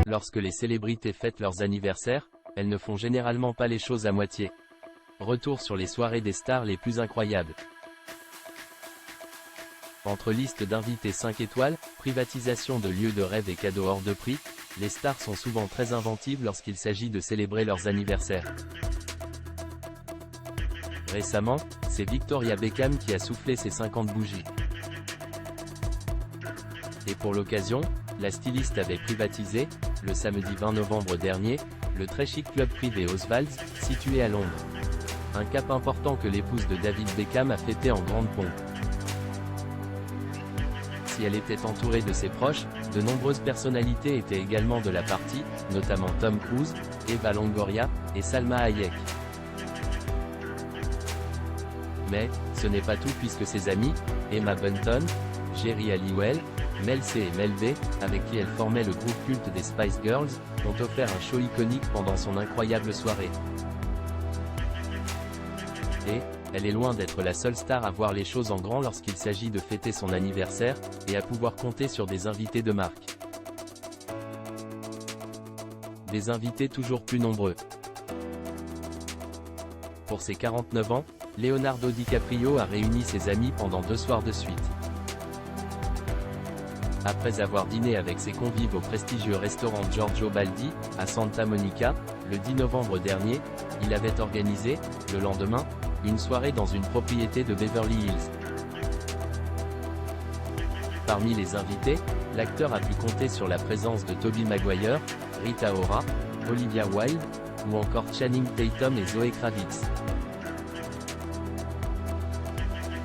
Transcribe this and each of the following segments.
Lorsque les célébrités fêtent leurs anniversaires, elles ne font généralement pas les choses à moitié. Retour sur les soirées des stars les plus incroyables. Entre liste d'invités 5 étoiles, privatisation de lieux de rêve et cadeaux hors de prix, les stars sont souvent très inventives lorsqu'il s'agit de célébrer leurs anniversaires. Récemment, c'est Victoria Beckham qui a soufflé ses 50 bougies. Et pour l'occasion, la styliste avait privatisé, le samedi 20 novembre dernier, le très chic club privé Oswald's, situé à Londres. Un cap important que l'épouse de David Beckham a fêté en grande pompe. Si elle était entourée de ses proches, de nombreuses personnalités étaient également de la partie, notamment Tom Cruise, Eva Longoria, et Salma Hayek. Mais, ce n'est pas tout puisque ses amis, Emma Bunton, Geri Halliwell, Mel C et Mel B, avec qui elle formait le groupe culte des Spice Girls, ont offert un show iconique pendant son incroyable soirée. Et, elle est loin d'être la seule star à voir les choses en grand lorsqu'il s'agit de fêter son anniversaire, et à pouvoir compter sur des invités de marque. Des invités toujours plus nombreux. Pour ses 49 ans, Leonardo DiCaprio a réuni ses amis pendant 2 soirs de suite. Après avoir dîné avec ses convives au prestigieux restaurant Giorgio Baldi, à Santa Monica, le 10 novembre dernier, il avait organisé, le lendemain, une soirée dans une propriété de Beverly Hills. Parmi les invités, l'acteur a pu compter sur la présence de Tobey Maguire, Rita Ora, Olivia Wilde, ou encore Channing Tatum et Zoe Kravitz.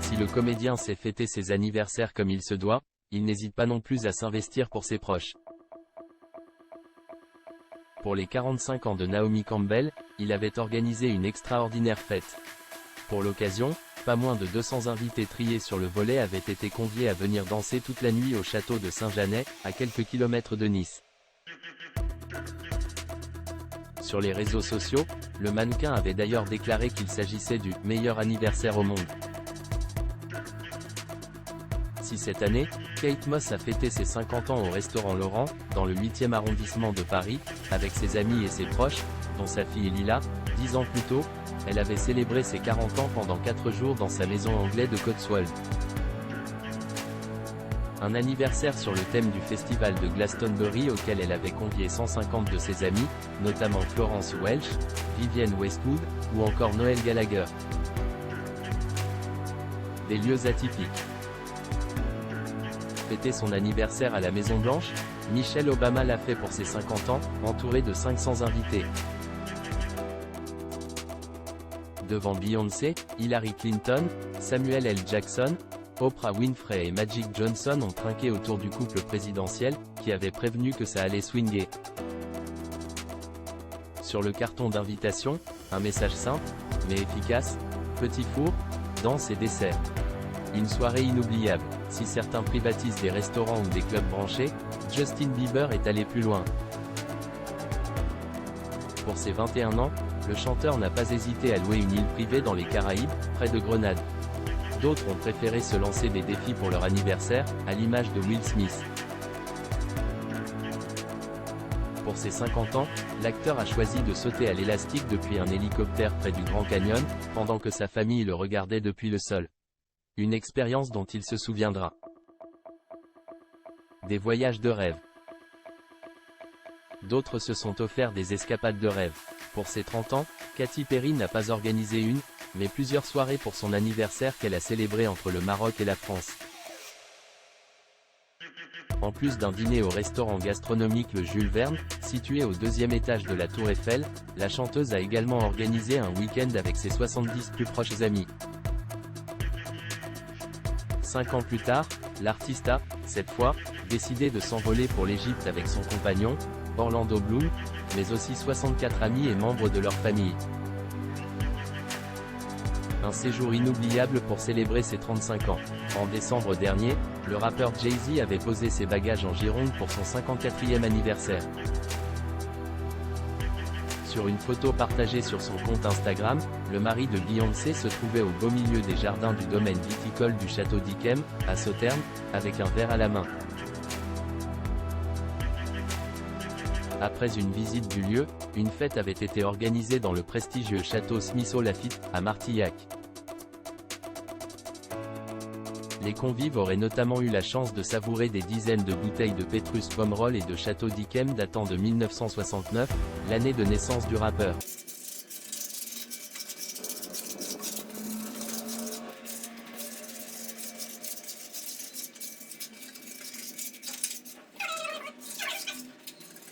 Si le comédien sait fêter ses anniversaires comme il se doit, il n'hésite pas non plus à s'investir pour ses proches. Pour les 45 ans de Naomi Campbell, il avait organisé une extraordinaire fête. Pour l'occasion, pas moins de 200 invités triés sur le volet avaient été conviés à venir danser toute la nuit au château de Saint-Janet, à quelques kilomètres de Nice. Sur les réseaux sociaux, le mannequin avait d'ailleurs déclaré qu'il s'agissait du « meilleur anniversaire au monde ». Si cette année, Kate Moss a fêté ses 50 ans au restaurant Laurent, dans le 8e arrondissement de Paris, avec ses amis et ses proches, dont sa fille Lila, 10 ans plus tôt, elle avait célébré ses 40 ans pendant 4 jours dans sa maison anglaise de Cotswold. Un anniversaire sur le thème du festival de Glastonbury auquel elle avait convié 150 de ses amis, notamment Florence Welch, Vivienne Westwood, ou encore Noel Gallagher. Des lieux atypiques. Fêter son anniversaire à la Maison Blanche, Michelle Obama l'a fait pour ses 50 ans, entourée de 500 invités. Devant Beyoncé, Hillary Clinton, Samuel L. Jackson, Oprah Winfrey et Magic Johnson ont trinqué autour du couple présidentiel, qui avait prévenu que ça allait swinguer. Sur le carton d'invitation, un message simple, mais efficace: petit four, danse et dessert. Une soirée inoubliable. Si certains privatisent des restaurants ou des clubs branchés, Justin Bieber est allé plus loin. Pour ses 21 ans, le chanteur n'a pas hésité à louer une île privée dans les Caraïbes, près de Grenade. D'autres ont préféré se lancer des défis pour leur anniversaire, à l'image de Will Smith. Pour ses 50 ans, l'acteur a choisi de sauter à l'élastique depuis un hélicoptère près du Grand Canyon, pendant que sa famille le regardait depuis le sol. Une expérience dont il se souviendra. Des voyages de rêve. D'autres se sont offerts des escapades de rêve. Pour ses 30 ans, Katy Perry n'a pas organisé une, mais plusieurs soirées pour son anniversaire qu'elle a célébré entre le Maroc et la France. En plus d'un dîner au restaurant gastronomique le Jules Verne, situé au 2e étage de la Tour Eiffel, la chanteuse a également organisé un week-end avec ses 70 plus proches amis. 5 ans plus tard, l'artiste a, cette fois, décidé de s'envoler pour l'Égypte avec son compagnon, Orlando Bloom, mais aussi 64 amis et membres de leur famille. Un séjour inoubliable pour célébrer ses 35 ans. En décembre dernier, le rappeur Jay-Z avait posé ses bagages en Gironde pour son 54e anniversaire. Sur une photo partagée sur son compte Instagram, le mari de Beyoncé se trouvait au beau milieu des jardins du domaine viticole du château d'Yquem, à Sauternes, avec un verre à la main. Après une visite du lieu, une fête avait été organisée dans le prestigieux château Smith-Lafitte, à Martillac. Les convives auraient notamment eu la chance de savourer des dizaines de bouteilles de Petrus Pomerol et de Château d'Yquem datant de 1969, l'année de naissance du rappeur.